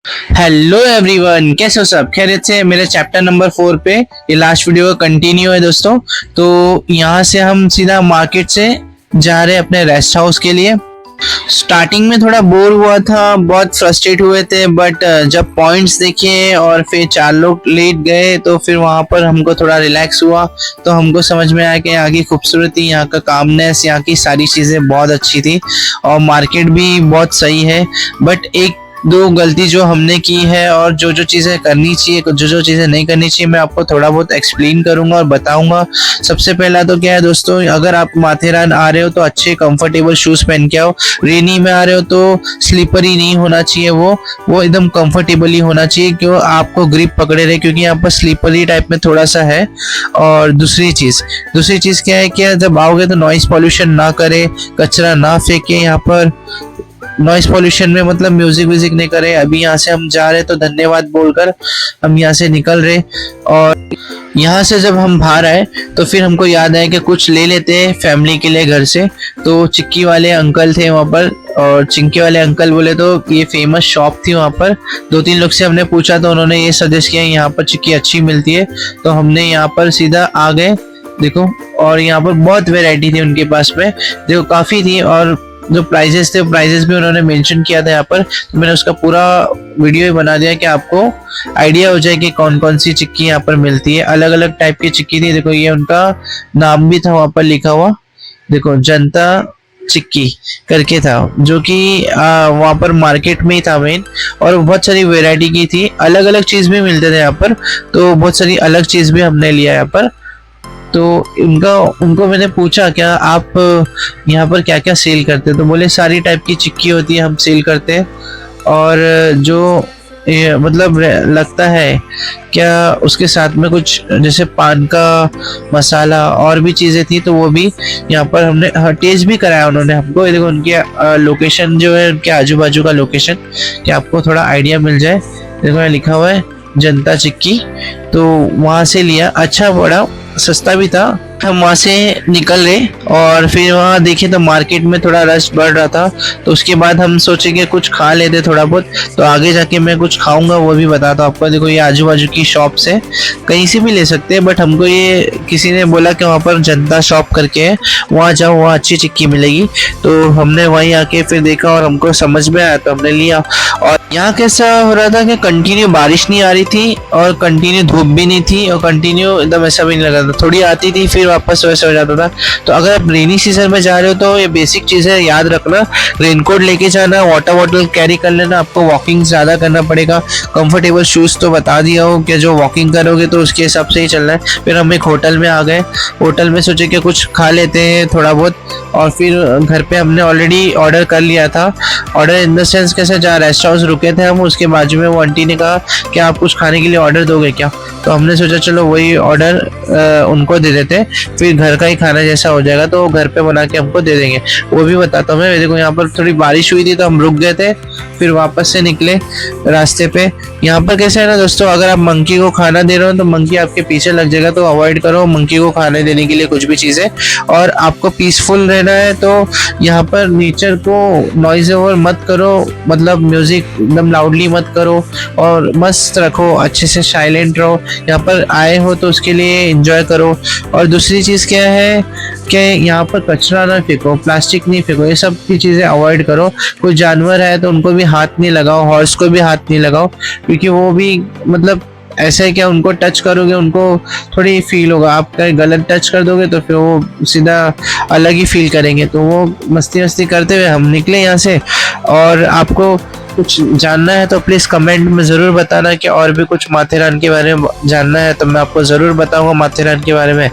Hello everyone, कैसे हो सब? खैरियत से? मेरे चैप्टर नंबर 4 पे ये लास्ट वीडियो का कंटिन्यू है दोस्तों। तो यहाँ से हम सीधा मार्केट से जा रहे हैं अपने रेस्ट हाउस के लिए। स्टार्टिंग में थोड़ा बोर हुआ था, बहुत फ्रस्ट्रेट हुए थे, बट जब पॉइंट्स देखे और फिर 4 लोग लेट गए तो फिर वहाँ पर हमको थोड़ा रिलैक्स हुआ। तो हमको समझ में आया कि यहाँ की खूबसूरती, यहाँ का कामनेस, यहाँ की सारी चीज़ें बहुत अच्छी थी और मार्केट भी बहुत सही है। बट एक दो गलती जो हमने की है और जो जो चीज़ें करनी चाहिए, जो जो चीज़ें नहीं करनी चाहिए, मैं आपको थोड़ा बहुत एक्सप्लेन करूंगा और बताऊंगा। सबसे पहला तो क्या है दोस्तों, अगर आप माथेरान आ रहे हो तो अच्छे कंफर्टेबल शूज़ पहन के आओ। रेनी में आ रहे हो तो स्लीपरी नहीं होना चाहिए, वो एकदम कंफर्टेबली होना चाहिए, क्यों आपको ग्रिप पकड़े रहे, क्योंकि यहाँ पर स्लीपरी टाइप में थोड़ा सा है। और दूसरी चीज़ क्या है कि जब आओगे तो नॉइस पॉल्यूशन ना करे, कचरा ना फेंके। यहाँ पर नॉइस पॉल्यूशन में मतलब म्यूजिक व्यूजिक नहीं करे। अभी यहाँ से हम जा रहे तो धन्यवाद बोलकर हम यहाँ से निकल रहे। और यहाँ से जब हम बाहर आए तो फिर हमको याद आया कि कुछ ले लेते हैं फैमिली के लिए घर से। तो चिक्की वाले अंकल थे वहाँ पर, और चिंकी वाले अंकल बोले तो ये फेमस शॉप थी वहाँ पर। 2-3 लोग से हमने पूछा तो उन्होंने ये सजेस्ट किया यहाँ पर चिक्की अच्छी मिलती है। तो हमने यहाँ पर सीधा आ गए, देखो। और यहाँ पर बहुत वैरायटी थी उनके पास में, देखो काफ़ी थी। और जो प्राइजेस थे, प्राइजेस भी उन्होंने मेंशन किया था यहाँ पर। तो मैंने उसका पूरा वीडियो ही बना दिया कि आपको आइडिया हो जाए कि कौन कौन सी चिक्की यहाँ पर मिलती है। अलग अलग टाइप की चिक्की थी, देखो ये उनका नाम भी था वहाँ पर लिखा हुआ, देखो जनता चिक्की करके था, जो कि वहाँ पर मार्केट में ही था मेन। और बहुत सारी वैरायटी की थी, अलग अलग चीज़ भी मिलते थे यहाँ पर। तो बहुत सारी अलग चीज़ भी हमने लिया यहाँ पर। तो उनको मैंने पूछा क्या आप यहाँ पर क्या क्या सेल करते हैं, तो बोले सारी टाइप की चिक्की होती है हम सेल करते हैं। और जो मतलब लगता है क्या उसके साथ में कुछ जैसे पान का मसाला और भी चीज़ें थी, तो वो भी यहाँ पर हमने टेस्ट भी कराया उन्होंने हमको। ये देखो उनके लोकेशन जो है, उनके आजू बाजू का लोकेशन, कि आपको थोड़ा आइडिया मिल जाए। देखो यहाँ लिखा हुआ है जनता चिक्की। तो वहाँ से लिया, अच्छा बड़ा सस्ता भी था। हम वहाँ से निकल गए और फिर वहाँ देखे तो मार्केट में थोड़ा रश बढ़ रहा था। तो उसके बाद हम सोचे कि कुछ खा लेते थोड़ा बहुत। तो आगे जाके मैं कुछ खाऊंगा वो भी बताता हूँ आपको। देखो ये आजू बाजू की शॉप से कहीं से भी ले सकते हैं, बट हमको ये किसी ने बोला कि वहाँ पर जनता शॉप करके है, वहाँ जाओ, वहाँ अच्छी चिक्की मिलेगी। तो हमने वहीं आके फिर देखा और हमको समझ में आया तो हमने लिया। और यहाँ कैसा हो रहा था कि कंटिन्यू बारिश नहीं आ रही थी और कंटिन्यू धूप भी नहीं थी और कंटिन्यू एकदम ऐसा भी नहीं लगा था, थोड़ी आती थी फिर वापस वैसा हो जाता था। तो अगर आप रेनी सीजन में जा रहे हो तो ये बेसिक चीज़ें याद रखना, रेनकोट लेके जाना, वाटर बॉटल कैरी कर लेना, आपको वॉकिंग ज़्यादा करना पड़ेगा। कंफर्टेबल शूज़ तो बता दिया हो कि जो वॉकिंग करोगे तो उसके हिसाब से ही चलना है। फिर हम एक होटल में आ गए, होटल में सोचे कि कुछ खा लेते हैं थोड़ा बहुत। और फिर घर पे हमने ऑलरेडी ऑर्डर कर लिया था। ऑर्डर इन द सेंस कैसे, जहाँ रेस्ट हाउस रुके थे हम उसके बाजू में वो आंटी ने कहा कि आप कुछ खाने के लिए ऑर्डर दोगे क्या। तो हमने सोचा चलो वही ऑर्डर उनको दे देते, फिर घर का ही खाना जैसा हो जाएगा तो घर पे बना के हमको दे देंगे। वो भी बताता हूँ मैं। देखो यहाँ पर थोड़ी बारिश हुई थी तो हम रुक गए थे, फिर वापस से निकले रास्ते पे। यहाँ पर कैसे है ना दोस्तों, अगर आप मंकी को खाना दे रहे हो तो मंकी आपके पीछे लग जाएगा, तो अवॉइड करो मंकी को खाने देने के लिए कुछ भी चीज़ें। और आपको पीसफुल रहना है तो यहाँ पर नेचर को नॉइज ओवर मत करो, मतलब म्यूजिक एकदम लाउडली मत करो और मस्त रखो, अच्छे से साइलेंट रहो। यहाँ पर आए हो तो उसके लिए एंजॉय करो। और दूसरी चीज़ क्या है कि यहाँ पर कचरा ना फेंको, प्लास्टिक नहीं फेंको, ये सब की चीज़ें अवॉइड करो। कोई जानवर है तो उनको भी हाथ नहीं लगाओ, हॉर्स को भी हाथ नहीं लगाओ, क्योंकि वो भी मतलब ऐसा है क्या उनको टच करोगे उनको थोड़ी फील होगा, आप कहीं गलत टच कर दोगे तो फिर वो सीधा अलग ही फील करेंगे। तो वो मस्ती करते हुए हम निकले यहाँ से। और आपको कुछ जानना है तो प्लीज़ कमेंट में ज़रूर बताना कि और भी कुछ माथेरान के बारे में जानना है तो मैं आपको ज़रूर बताऊंगा माथेरान के बारे में।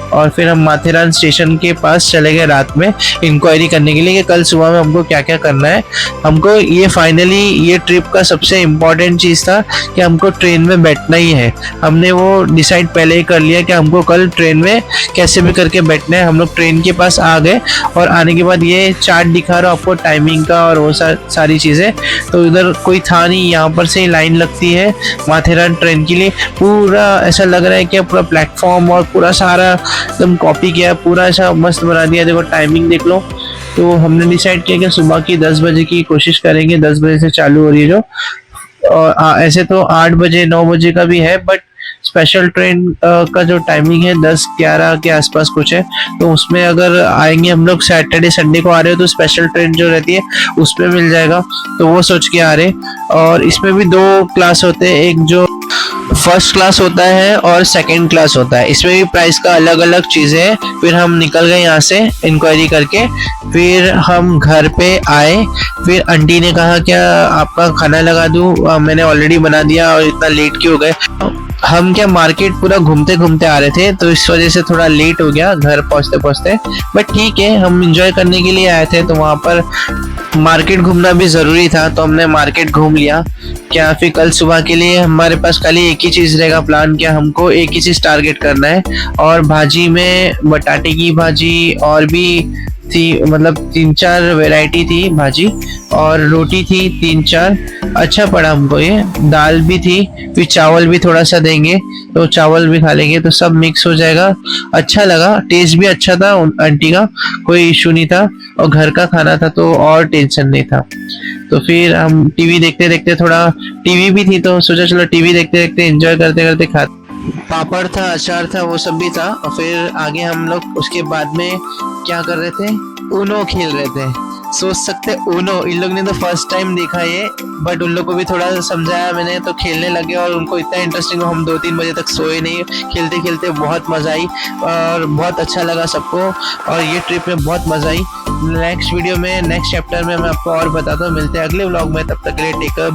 और फिर हम माथेरान स्टेशन के पास चले गए रात में इंक्वायरी करने के लिए कि कल सुबह में हमको क्या क्या करना है। हमको ये फाइनली ये ट्रिप का सबसे इम्पोर्टेंट चीज़ था कि हमको ट्रेन में बैठना ही है। हमने वो डिसाइड पहले ही कर लिया कि हमको कल ट्रेन में कैसे भी करके बैठना है। हम लोग ट्रेन के पास आ गए और आने के बाद ये चार्ट दिखा रहा आपको टाइमिंग का और वो सारी चीज़ें। तो इधर कोई था नहीं, यहाँ पर से ही लाइन लगती है माथेरान ट्रेन के लिए। पूरा ऐसा लग रहा है कि पूरा प्लेटफॉर्म और पूरा सारा एकदम कॉपी किया, पूरा ऐसा मस्त बना दिया। देखो टाइमिंग देख लो। तो हमने डिसाइड किया कि सुबह की 10 बजे की कोशिश करेंगे, 10 बजे से चालू हो रही है जो और ऐसे तो 8 बजे 9 बजे का भी है, बट स्पेशल ट्रेन का जो टाइमिंग है 10-11 के आसपास कुछ है। तो उसमें अगर आएंगे हम लोग, सैटरडे संडे को आ रहे हो तो स्पेशल ट्रेन जो रहती है उसमें मिल जाएगा, तो वो सोच के आ रहे। और इसमें भी 2 क्लास होते हैं, एक जो फर्स्ट क्लास होता है और सेकंड क्लास होता है। इसमें भी प्राइस का अलग अलग चीजें हैं। फिर हम निकल गए यहाँ से इंक्वायरी करके, फिर हम घर पे आए। फिर आंटी ने कहा क्या आपका खाना लगा दूं, मैंने ऑलरेडी बना दिया और इतना लेट क्यों हो गए। हम क्या मार्केट पूरा घूमते घूमते आ रहे थे, तो इस वजह से थोड़ा लेट हो गया घर पहुंचते पहुंचते, बट ठीक है, हम एंजॉय करने के लिए आए थे तो वहां पर मार्केट घूमना भी जरूरी था, तो हमने मार्केट घूम लिया। क्या फिर कल सुबह के लिए हमारे पास खाली एक ही चीज रहेगा प्लान, क्या हमको एक ही चीज टारगेट करना है। और भाजी में बटाटे की भाजी और भी थी, मतलब 3-4 वैरायटी थी भाजी, और रोटी थी 3-4। अच्छा पड़ा हमको ये, दाल भी थी, फिर चावल भी थोड़ा सा देंगे तो चावल भी खा लेंगे, तो सब मिक्स हो जाएगा। अच्छा लगा, टेस्ट भी अच्छा था आंटी का, कोई इशू नहीं था, और घर का खाना था तो और टेंशन नहीं था। तो फिर हम टीवी देखते देखते, थोड़ा टीवी भी थी तो सोचा चलो टीवी देखते देखते एंजॉय करते करते खाते। पापड़ था, अचार था, वो सब भी था। और फिर आगे हम लोग उसके बाद में क्या कर रहे थे, ऊनो खेल रहे थे। सोच सकते ऊनो, इन लोग ने तो फर्स्ट टाइम देखा ये, बट उन लोग को भी थोड़ा समझाया मैंने तो खेलने लगे, और उनको इतना इंटरेस्टिंग, हम 2-3 बजे तक सोए नहीं, खेलते खेलते बहुत मजा आई और बहुत अच्छा लगा सबको, और ये ट्रिप में बहुत मजा आई। नेक्स्ट वीडियो में, नेक्स्ट चैप्टर में मैं आपको और बताता हूँ। मिलते हैं अगले व्लॉग में, तब तक के लिए टेक केयर।